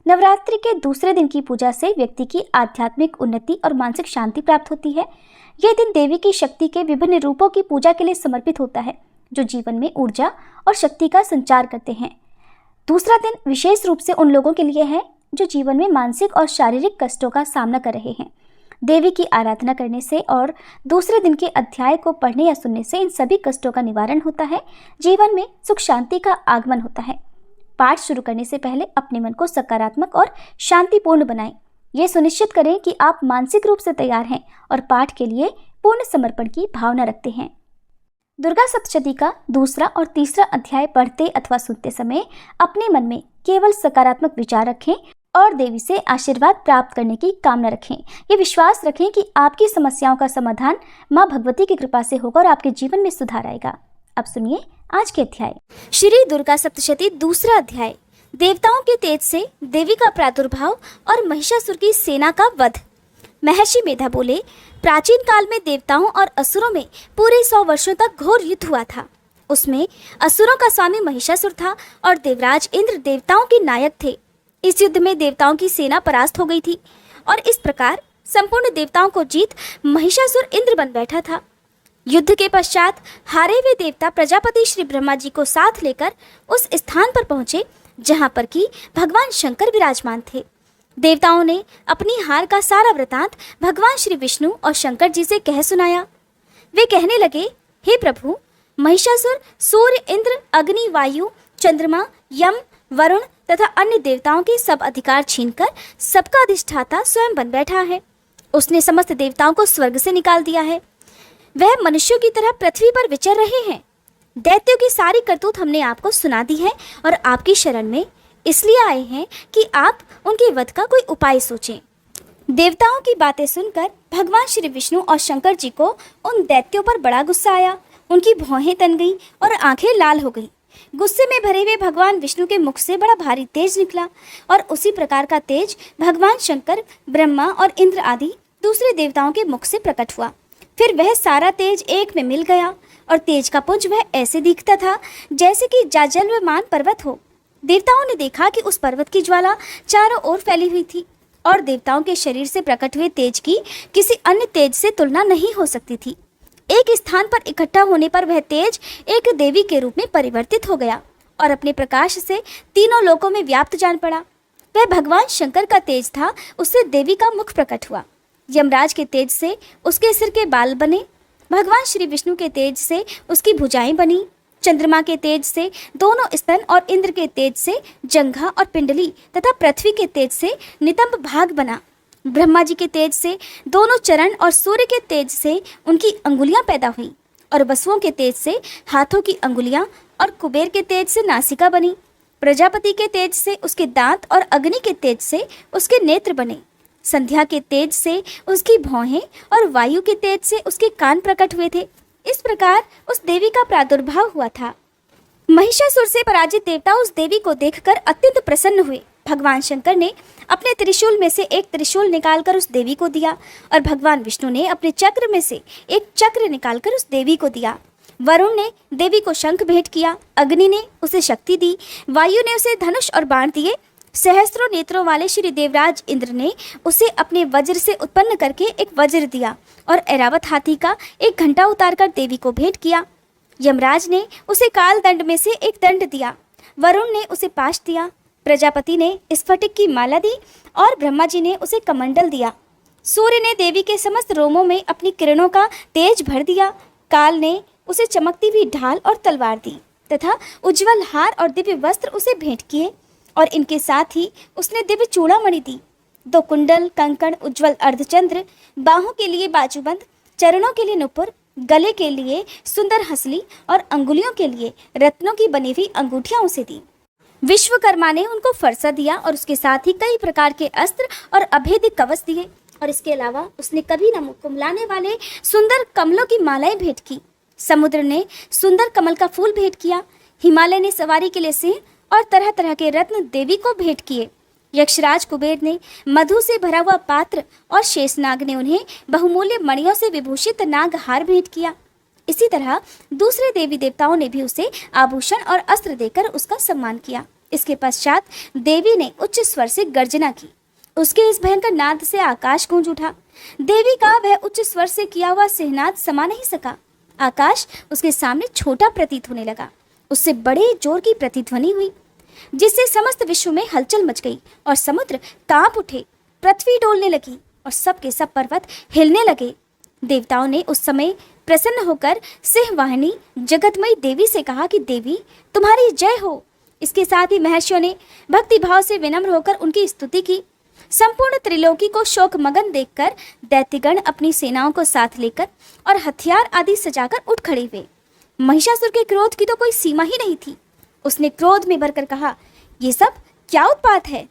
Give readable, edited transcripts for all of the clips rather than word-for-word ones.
नवरात्रि के दूसरे दिन की पूजा से व्यक्ति की आध्यात्मिक उन्नति और मानसिक शांति प्राप्त होती है। यह दिन देवी की शक्ति के विभिन्न रूपों की पूजा के लिए समर्पित होता है, जो जीवन में ऊर्जा और शक्ति का संचार करते हैं। दूसरा दिन विशेष रूप से उन लोगों के लिए है जो जीवन में मानसिक और शारीरिक कष्टों का सामना कर रहे हैं। देवी की आराधना करने से और दूसरे दिन के अध्याय को पढ़ने या सुनने से इन सभी कष्टों का निवारण होता है, जीवन में सुख शांति का आगमन होता है। पाठ शुरू करने से पहले अपने मन को सकारात्मक और शांतिपूर्ण बनाएं। ये सुनिश्चित करें कि आप मानसिक रूप से तैयार हैं और पाठ के लिए पूर्ण समर्पण की भावना रखते हैं। दुर्गा सप्तशती का दूसरा और तीसरा अध्याय पढ़ते अथवा सुनते समय अपने मन में केवल सकारात्मक विचार रखें और देवी से आशीर्वाद प्राप्त करने की कामना रखें। ये विश्वास रखें कि आपकी समस्याओं का समाधान माँ भगवती की कृपा से होगा और आपके जीवन में सुधार आएगा। अब सुनिए आज के अध्याय। श्री दुर्गा सप्तशती दूसरा अध्याय। देवताओं के तेज से देवी का प्रादुर्भाव और महिषासुर की सेना का वध। महर्षि मेधा बोले, प्राचीन काल में देवताओं और असुरों में पूरे 100 वर्षों तक घोर युद्ध हुआ था। उसमें असुरों का स्वामी महिषासुर था और देवराज इंद्र देवताओं के नायक थे। इस युद्ध में देवताओं की सेना परास्त हो गई थी और इस प्रकार संपूर्ण देवताओं को जीत महिषासुर इंद्र बन बैठा था। युद्ध के पश्चात हारे हुए देवता प्रजापति श्री ब्रह्मा जी को साथ लेकर उस स्थान पर पहुंचे जहां पर कि भगवान शंकर विराजमान थे। देवताओं ने अपनी हार का सारा वृतांत भगवान श्री विष्णु और शंकर जी से कह सुनाया। वे कहने लगे, हे प्रभु, महिषासुर सूर्य, इंद्र, अग्नि, वायु, चंद्रमा, यम, वरुण तथा अन्य देवताओं के सब अधिकार छीनकर सबका अधिष्ठाता स्वयं बन बैठा है। उसने समस्त देवताओं को स्वर्ग से निकाल दिया है। वह मनुष्यों की तरह पृथ्वी पर विचर रहे हैं। दैत्यों की सारी करतूत हमने आपको सुना दी है और आपकी शरण में इसलिए आए हैं कि आप उनके वध का कोई उपाय सोचें। देवताओं की बातें सुनकर भगवान श्री विष्णु और शंकर जी को उन दैत्यों पर बड़ा गुस्सा आया। उनकी भौहें तन गईं और आंखें लाल हो गईं। गुस्से में भरे हुए भगवान विष्णु के मुख से बड़ा भारी तेज निकला और उसी प्रकार का तेज भगवान शंकर, ब्रह्मा और इंद्र आदि दूसरे देवताओं के मुख से प्रकट हुआ। फिर वह सारा तेज एक में मिल गया और तेज का पुंज वह ऐसे दिखता था जैसे कि जाजल्यमान पर्वत हो। देवताओं ने देखा कि उस पर्वत की ज्वाला चारों ओर फैली हुई थी और देवताओं के शरीर से प्रकट हुए तेज की किसी अन्य तेज से तुलना नहीं हो सकती थी। एक स्थान पर इकट्ठा होने पर वह तेज एक देवी के रूप में परिवर्तित हो गया और अपने प्रकाश से तीनों लोकों में व्याप्त जान पड़ा। वह भगवान शंकर का तेज था, उससे देवी का मुख प्रकट हुआ। यमराज के तेज से उसके सिर के बाल बने, भगवान श्री विष्णु के तेज से उसकी भुजाएं बनी, चंद्रमा के तेज से दोनों स्तन और इंद्र के तेज से जंघा और पिंडली तथा पृथ्वी के तेज से नितंब भाग बना। ब्रह्मा जी के तेज से दोनों चरण और सूर्य के तेज से उनकी अंगुलियां पैदा हुई और वसुओं के तेज से हाथों की अंगुलियां और कुबेर के तेज से नासिका बनी। प्रजापति के तेज से उसके दांत और अग्नि के तेज से उसके नेत्र बने। संध्या के तेज से उसकी भौहें और वायु के तेज से उसके कान प्रकट हुए थे। इस प्रकार उस देवी का प्रादुर्भाव हुआ था। महिषासुर से पराजित देवता उस देवी को देखकर अत्यंत प्रसन्न हुए। भगवान शंकर ने अपने त्रिशूल में से एक त्रिशूल निकालकर उस देवी को दिया और भगवान विष्णु ने अपने चक्र में से एक चक्र निकालकर उस देवी को दिया। वरुण ने देवी को शंख भेंट किया, अग्नि ने उसे शक्ति दी, वायु ने उसे धनुष और बाण दिए, सहस्त्रों नेत्रों वाले श्री देवराज इंद्र ने उसे अपने वज्र से उत्पन्न करके एक वज्र दिया और ऐरावत हाथी का एक घंटा उतारकर देवी को भेंट किया। यमराज ने उसे काल दंड में से एक दंड दिया, वरुण ने उसे पाश दिया, प्रजापति ने स्फटिक की माला दी और ब्रह्मा जी ने उसे कमंडल दिया। सूर्य ने देवी के समस्त रोमों में अपनी किरणों का तेज भर दिया। काल ने उसे चमकती हुई ढाल और तलवार दी तथा उज्जवल हार और दिव्य वस्त्र उसे भेंट किए और इनके साथ ही उसने दिव्य चूड़ामणि दी। 2 कुंडल, कंकण, उज्जवल अर्धचंद्र, बाहों के लिए बाजूबंद, चरणों के लिए नुपुर, गले के लिए सुंदर हंसली और अंगुलियों के लिए रत्नों की बनी हुई अंगूठियां उसे दी। विश्वकर्मा ने उनको फरसा दिया और उसके साथ ही कई प्रकार के अस्त्र और अभेद्य कवच दिए और इसके अलावा उसने कभी न कुमलाने वाले सुंदर कमलों की मालाएं भेंट की। समुद्र ने सुंदर कमल का फूल भेंट किया। हिमालय ने सवारी के लिए सिंह और तरह तरह के रत्न देवी को भेंट किए। यक्षराज कुबेर ने मधु से भरा हुआ पात्र और शेषनाग ने उन्हें बहुमूल्य मणियों से विभूषित नाग हार भेंट किया। इसी तरह दूसरे देवी देवताओं ने भी उसे आभूषण और अस्त्र देकर उसका सम्मान किया। इसके पश्चात देवी ने उच्च स्वर से गर्जना की। उसके इस भयंकर नाद से आकाश गूंज उठा। देवी का वह उच्च स्वर से किया हुआ सिंहनाद समा नहीं सका। आकाश उसके सामने छोटा प्रतीत होने लगा। उससे बड़े जोर की प्रतिध्वनि हुई, जिससे समस्त विश्व में हलचल मच गई और समुद्र कांप उठे, पृथ्वी डोलने लगी और सब के सब पर्वत हिलने लगे। देवताओं ने उस समय प्रसन्न होकर सिंहवाहिनी जगतमयी देवी से कहा कि देवी तुम्हारी जय हो। इसके साथ ही महर्षियों ने भक्ति भाव से विनम्र होकर उनकी स्तुति की। संपूर्ण त्रिलोकी को शोक मगन देखकर दैत्यगण अपनी सेनाओं को साथ लेकर और हथियार आदि सजाकर उठ खड़े हुए। महिषासुर के क्रोध की तो कोई सीमा ही नहीं थी। उसने क्रोध में भरकर कहा, ये सब क्या उत्पात है।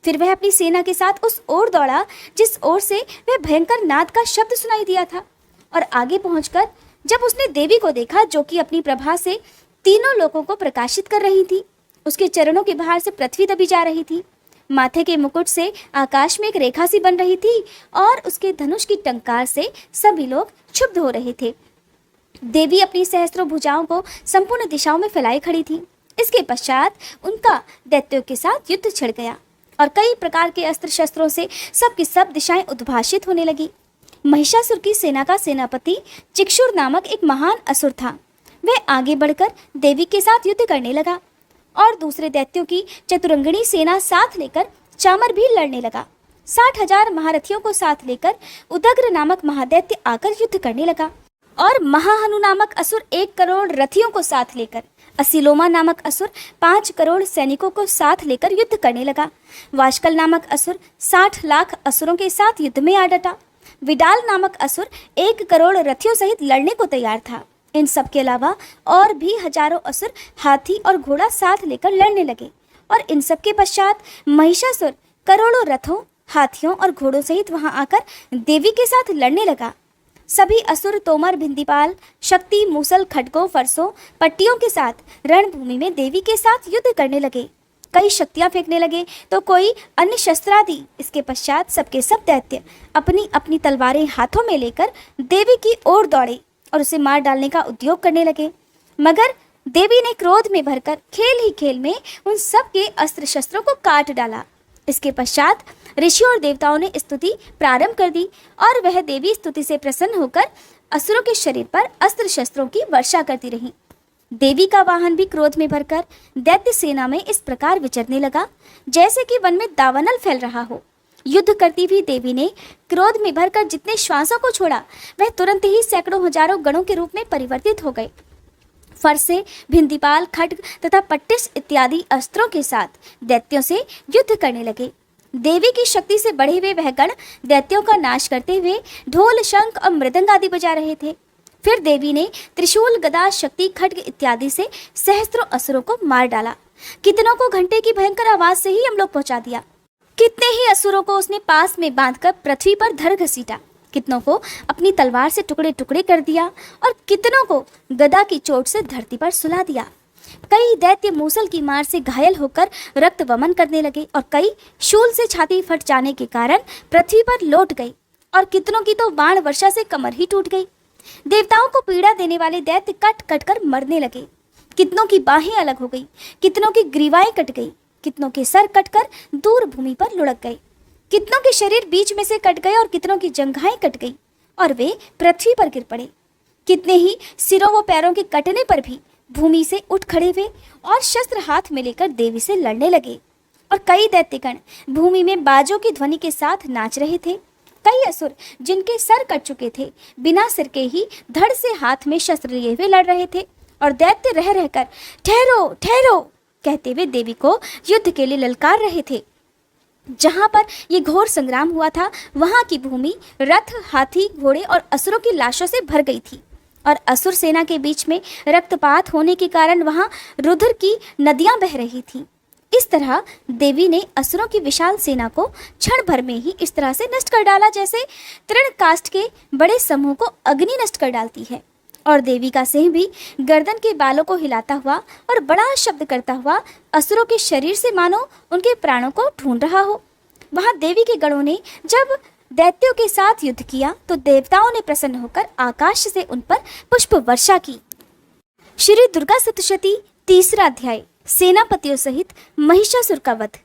फिर वह अपनी सेना के साथ उस ओर दौड़ा जिस ओर से वह भयंकर नाद का शब्द सुनाई दिया था, और आगे पहुंचकर जब उसने देवी को देखा जो कि अपनी प्रभा से तीनों लोगों को प्रकाशित कर रही थी, उसके चरणों के बाहर से पृथ्वी दबी जा रही थी, माथे के मुकुट से आकाश में एक रेखा सी बन रही थी और उसके धनुष की टंकार से सभी लोग क्षुब्ध हो रहे थे। देवी अपनी सहस्त्रों भुजाओं को संपूर्ण दिशाओं में फैलाई खड़ी थी। इसके पश्चात उनका दैत्यों के साथ युद्ध छिड़ गया और कई प्रकार के अस्त्र शस्त्रों से सब की सब दिशाएं उद्भाषित होने लगी। महिषासुर की सेना का सेनापति चिक्षुर नामक एक महान असुर था। वह आगे बढ़कर देवी के साथ युद्ध करने लगा और दूसरे दैत्यों की चतुरंगिणी सेना साथ लेकर चामर भी लड़ने लगा। 60,000 महारथियों को साथ लेकर उदग्र नामक महादैत्य आकर युद्ध करने लगा और महाहनु नामक असुर 1 करोड़ रथियों को साथ लेकर, असिलोमा नामक असुर 5 करोड़ सैनिकों को साथ लेकर युद्ध करने लगा। वाशकल नामक असुर 60 लाख असुरों के साथ युद्ध में आ डटा। विडाल नामक असुर 1 करोड़ रथियों सहित लड़ने को तैयार था। इन सब के अलावा और भी हजारों असुर हाथी और घोड़ा साथ लेकर लड़ने लगे और इन सब के पश्चात महिषासुर करोड़ों रथों, हाथियों और घोड़ों सहित वहां आकर देवी के साथ लड़ने लगा। सभी असुर तोमर, भिंदीपाल, शक्ति, मूसल, खड्गों, फरसों, पट्टियों के साथ रणभूमि में देवी के साथ युद्ध करने लगे। कई शक्तियां फेंकने लगे तो कोई अन्य शस्त्रादि। इसके पश्चात सबके सब दैत्य अपनी अपनी तलवारें हाथों में लेकर देवी की ओर दौड़े और उसे मार डालने का उद्योग करने लगे। मगर देवी ने क्रोध में भरकर खेल ही खेल में उन सब के अस्त्र शस्त्रों को काट डाला। इसके पश्चात ऋषियों और देवताओं ने स्तुति प्रारंभ कर दी और वह देवी स्तुति से प्रसन्न होकर असुरों के शरीर पर अस्त्र शस्त्रों की वर्षा करती रही। देवी का वाहन भी क्रोध में भरकर दैत्य सेना में इस प्रकार विचरने लगा जैसे कि वन में दावानल फैल रहा हो। युद्ध करती हुई देवी ने क्रोध में भरकर जितने श्वासों को छोड़ा वह तुरंत ही सैकड़ों हजारों गणों के रूप में परिवर्तित हो गए। फरसे, भिंदीपाल, खड्ग तथा पट्टिस इत्यादि अस्त्रों के साथ दैत्यों से युद्ध करने लगे। देवी की शक्ति से बढ़े हुए वह गण दैत्यों का नाश करते हुए ढोल, शंख और मृदंग आदि बजा रहे थे। फिर देवी ने त्रिशूल, गदा, शक्ति, खड्ग इत्यादि से सहस्त्रों असुरों को मार डाला। कितनों को घंटे की भयंकर आवाज से ही अमलोक पहुंचा दिया। कितने ही असुरों को उसने पास में बांधकर पृथ्वी पर धर घसीटा। कितनों को अपनी तलवार से टुकड़े टुकड़े कर दिया और कितनों को गदा की चोट से धरती पर सुला दिया। कई दैत्य मूसल की मार से घायल होकर रक्त वमन करने लगे और कई शूल से छाती फट जाने के कारण पृथ्वी पर लौट गई और कितनों की तो बाण वर्षा से कमर ही टूट गई। देवताओं को पीड़ा देने वाले दैत्य कट कट कर मरने लगे। कितनों की बाहें अलग हो गई, कितनों की ग्रीवाएं कट गई, कितनों के सर कटकर दूर भूमि पर लुढ़क गए, कितनों के शरीर बीच में से कट गए और कितनों की जंघाएं कट गई और वे पृथ्वी पर गिर पड़े। कितने ही सिरों व पैरों के कटने पर भी भूमि से उठ खड़े हुए और शस्त्र हाथ में लेकर देवी से लड़ने लगे। और कई दैत्यगण भूमि में बाजों की ध्वनि के साथ नाच रहे थे। कई असुर जिनके सर कट चुके थे बिना सिर के ही धड़ से हाथ में शस्त्र लिए हुए लड़ रहे थे और दैत्य रह रहकर ठहरो ठहरो कहते हुए देवी को युद्ध के लिए ललकार रहे थे। जहां पर ये घोर संग्राम हुआ था वहां की भूमि रथ, हाथी, घोड़े और असुरों की लाशों से भर गई थी और असुर सेना के बीच में रक्तपात होने के कारण वहां रुधिर की नदियां बह रही थीं। इस तरह देवी ने असुरों की विशाल सेना को क्षण भर में ही इस तरह से नष्ट कर डाला जैसे तृण काष्ठ के बड़े समूह को अग्नि नष्ट कर डालती है। और देवी का सिंह भी गर्दन के बालों को हिलाता हुआ और बड़ा शब्द करता हुआ असुरों के शरीर से मानो उनके प्राणों को ढूंढ रहा हो। वहां देवी के गणों ने जब दैत्यों के साथ युद्ध किया तो देवताओं ने प्रसन्न होकर आकाश से उन पर पुष्प वर्षा की। श्री दुर्गा सप्तशती 3रा अध्याय सेनापतियों सहित महिषासुर का वध।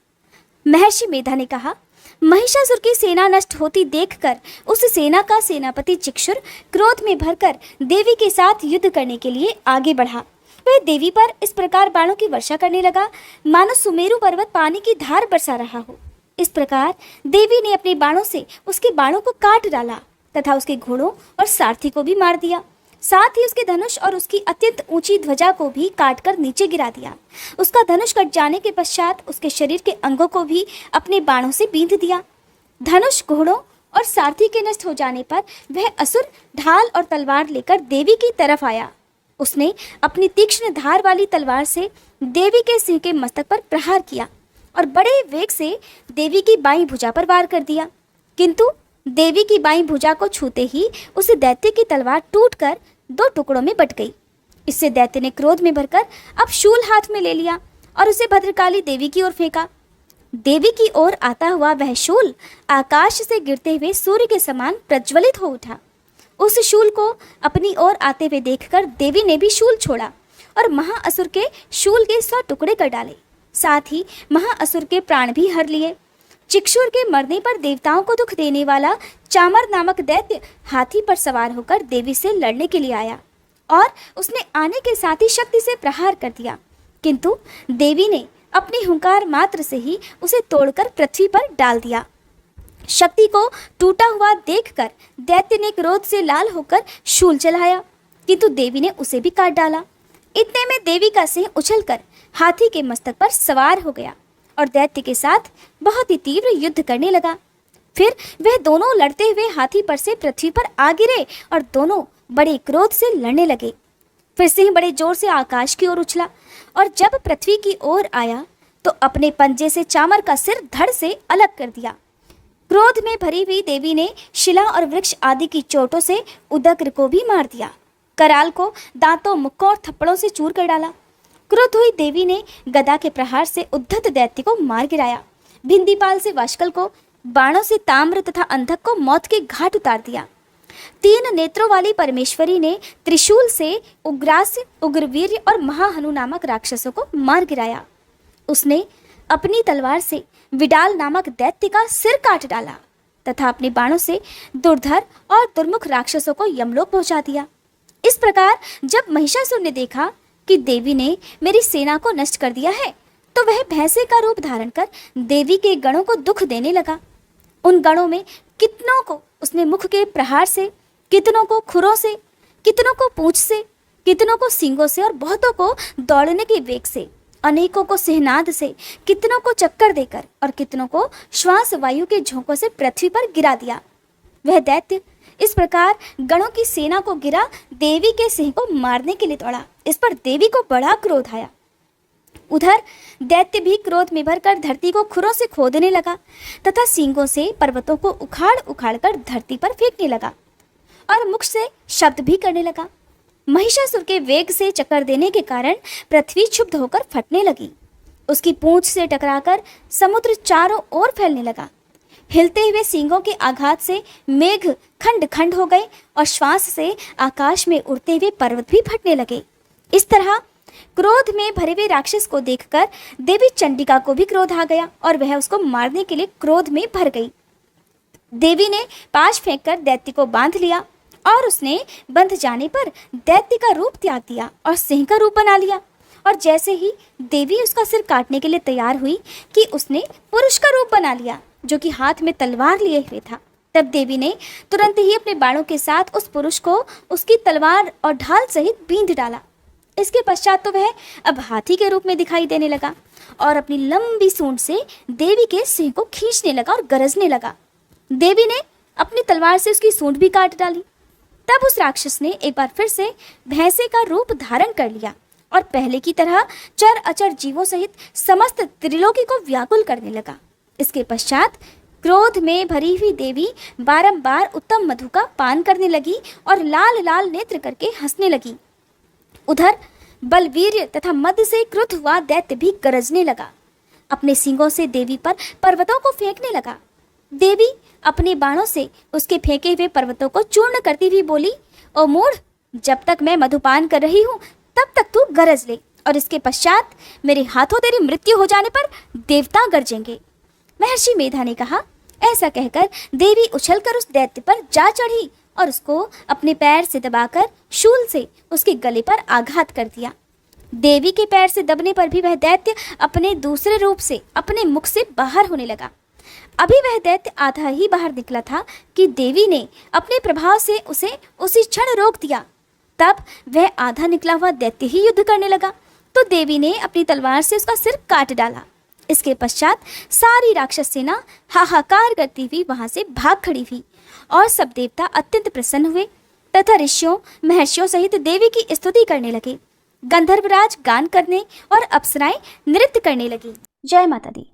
महर्षि मेधा ने कहा, महिषासुर की सेना नष्ट होती देखकर उस सेना का सेनापति चिक्षुर क्रोध में भरकर देवी के साथ युद्ध करने के लिए आगे बढ़ा। वह देवी पर इस प्रकार बाणों की वर्षा करने लगा मानो सुमेरु पर्वत पानी की धार बरसा रहा हो। इस प्रकार देवी ने अपने बाणों से उसके बाणों को काट डाला तथा उसके घोड़ों और सारथी को भी मार दिया। साथ ही उसके धनुष और उसकी अत्यंत ऊंची ध्वजा को भी काटकर नीचे गिरा दिया। उसका धनुष कट जाने के पश्चात उसके शरीर के अंगों को भी अपने बाणों से बींध दिया। धनुष, घोड़ों और सारथी के नष्ट हो जाने पर वह असुर ढाल और तलवार लेकर देवी की तरफ आया। उसने अपनी तीक्ष्ण धार वाली तलवार से देवी के सिंह के मस्तक पर प्रहार किया और बड़े वेग से देवी की बाईं भुजा पर वार कर दिया। किंतु देवी की बाईं भुजा को छूते ही उस दैत्य की तलवार टूटकर 2 टुकड़ों में बट गई। इससे दैत्य ने क्रोध में भरकर अब शूल हाथ में ले लिया और उसे भद्रकाली देवी की ओर फेंका। देवी की ओर आता हुआ वह शूल आकाश से गिरते हुए सूर्य के समान प्रज्वलित हो उठा। उस शूल को अपनी ओर आते हुए देखकर देवी ने भी शूल छोड़ा और महाअसुर के शूल के 100 टुकड़े कर डाले। साथ ही महाअसुर के प्राण भी हर लिए। चिक्षुर के मरने पर देवताओं को दुख देने वाला चामर नामक दैत्य हाथी पर सवार होकर देवी से लड़ने के लिए आया और उसने आने के साथ ही शक्ति से प्रहार कर दिया। किंतु देवी ने अपनी हुंकार मात्र से ही उसे तोड़कर पृथ्वी पर डाल दिया। शक्ति को टूटा हुआ देखकर दैत्य ने क्रोध से लाल होकर शूल चलाया, किंतु देवी ने उसे भी काट डाला। इतने में देवी का सिंह उछलकर हाथी के मस्तक पर सवार हो गया और दैत्य के साथ बहुत ही तीव्र युद्ध करने लगा। फिर वह दोनों लड़ते हुए हाथी पर से पृथ्वी पर आ गिरे और दोनों बड़े क्रोध से लड़ने लगे। फिर सिंह बड़े जोर से आकाश की ओर उछला और जब पृथ्वी की ओर आया तो अपने पंजे से चामर का सिर धड़ से अलग कर दिया। क्रोध में भरी हुई देवी ने शिला और वृक्ष आदि की चोटों से उदग्र को भी मार दिया। कराल को दांतों, मुक्कों और थप्पड़ों से चूर कर डाला। क्रुद्ध हुई देवी ने गदा के प्रहार से उद्धत दैत्य को मार गिराया। भिंदीपाल से वाशकल को, बाणों से ताम्र तथा अंधक को मौत के घाट उतार दिया। 3 नेत्रों वाली परमेश्वरी ने त्रिशूल से उग्रास्य, उग्रवीर्य और महाहनु नामक राक्षसों को मार गिराया। उसने अपनी तलवार से विडाल नामक दैत्य का सिर काट डाला तथा अपने बाणों से दुर्धर और दुर्मुख राक्षसों को यमलोक पहुंचा दिया। इस प्रकार जब महिषासुर ने देखा कि देवी ने मेरी सेना को नष्ट कर दिया है, तो वह भैंसे का रूप धारण कर देवी के गणों को दुख देने लगा। उन गणों में कितनों को उसने मुख के प्रहार से, कितनों को खुरों से, कितनों को पूंछ से, कितनों को सींगों से और बहुतों को दौड़ने के वेग से, अनेकों को सिहनाद से, कितनों को चक्कर देकर और कितनों को श्वास वायु के झोंकों से पृथ्वी पर गिरा दिया। वह दैत्य इस प्रकार गणों की सेना को गिरा देवी के सिंह को मारने के लिए दौड़ा। इस पर देवी को बड़ा क्रोध आया। उधर दैत्य भी क्रोध में भरकर धरती को खुरों से खोदने लगा तथा सींगों से पर्वतों को उखाड़ उखाड़ कर धरती पर फेंकने लगा और मुख से शब्द भी करने लगा। महिषासुर के वेग से चक्कर देने के कारण पृथ्वी क्षुब्ध होकर फटने लगी। उसकी पूंछ से टकराकर समुद्र चारों ओर फैलने लगा। हिलते हुए सींगों के आघात से मेघ खंड खंड हो गए और श्वास से आकाश में उड़ते हुए पर्वत भी फटने लगे। इस तरह क्रोध में भरे हुए राक्षस को देखकर देवी चंडिका को भी क्रोध आ गया और वह उसको मारने के लिए क्रोध में भर गई। देवी ने पाश फेंककर दैत्य को बांध लिया और उसने बंध जाने पर दैत्य का रूप त्याग दिया और सिंह का रूप बना लिया। और जैसे ही देवी उसका सिर काटने के लिए तैयार हुई कि उसने पुरुष का रूप बना लिया, जो कि हाथ में तलवार लिए हुए था। तब देवी ने तुरंत ही अपने बाणों के साथ उस पुरुष को उसकी तलवार और ढाल सहित बींध डाला। इसके पश्चात तो वह अब हाथी के रूप में दिखाई देने लगा और अपनी लंबी सूंड से देवी के सिंह को खींचने लगा और गरजने लगा। देवी ने अपनी तलवार से उसकी सूंड भी काट डाली। तब उस राक्षस ने एक बार फिर से भैंसे का रूप धारण कर लिया और पहले की तरह चर अचर जीवों सहित समस्त त्रिलोकी को व्याकुल करने लगा। इसके पश्चात क्रोध में भरी हुई देवी बारंबार उत्तम मधु का पान करने लगी और लाल लाल नेत्र करके हंसने लगी। उधर बलवीर्य तथा मद से क्रुद्ध हुआ दैत्य भी गरजने लगा। अपने सींगों से देवी पर पर्वतों को फेंकने लगा। देवी अपने बाणों से उसके फेंके हुए पर्वतों को चूर्ण करती हुई बोली, ओ मूढ़, जब तक मैं मधुपान कर रही हूँ तब तक तू गरज ले और इसके पश्चात मेरे हाथों तेरी मृत्यु हो जाने पर देवता गरजेंगे। महर्षि मेधा ने कहा। ऐसा कहकर देवी उछलकर उस दैत्य पर जा चढ़ी और उसको अपने पैर से दबाकर शूल से उसके गले पर आघात कर दिया। देवी के पैर से दबने पर भी वह दैत्य अपने दूसरे रूप से अपने मुख से बाहर होने लगा। अभी वह दैत्य आधा ही बाहर निकला था कि देवी ने अपने प्रभाव से उसे उसी क्षण रोक दिया। तब वह आधा निकला हुआ दैत्य ही युद्ध करने लगा तो देवी ने अपनी तलवार से उसका सिर काट डाला। इसके पश्चात सारी राक्षस सेना हाहाकार करती हुई वहां से भाग खड़ी हुई और सब देवता अत्यंत प्रसन्न हुए तथा ऋषियों महर्षियों सहित देवी की स्तुति करने लगे। गंधर्वराज गान करने और अप्सराएं नृत्य करने लगी। जय माता दी।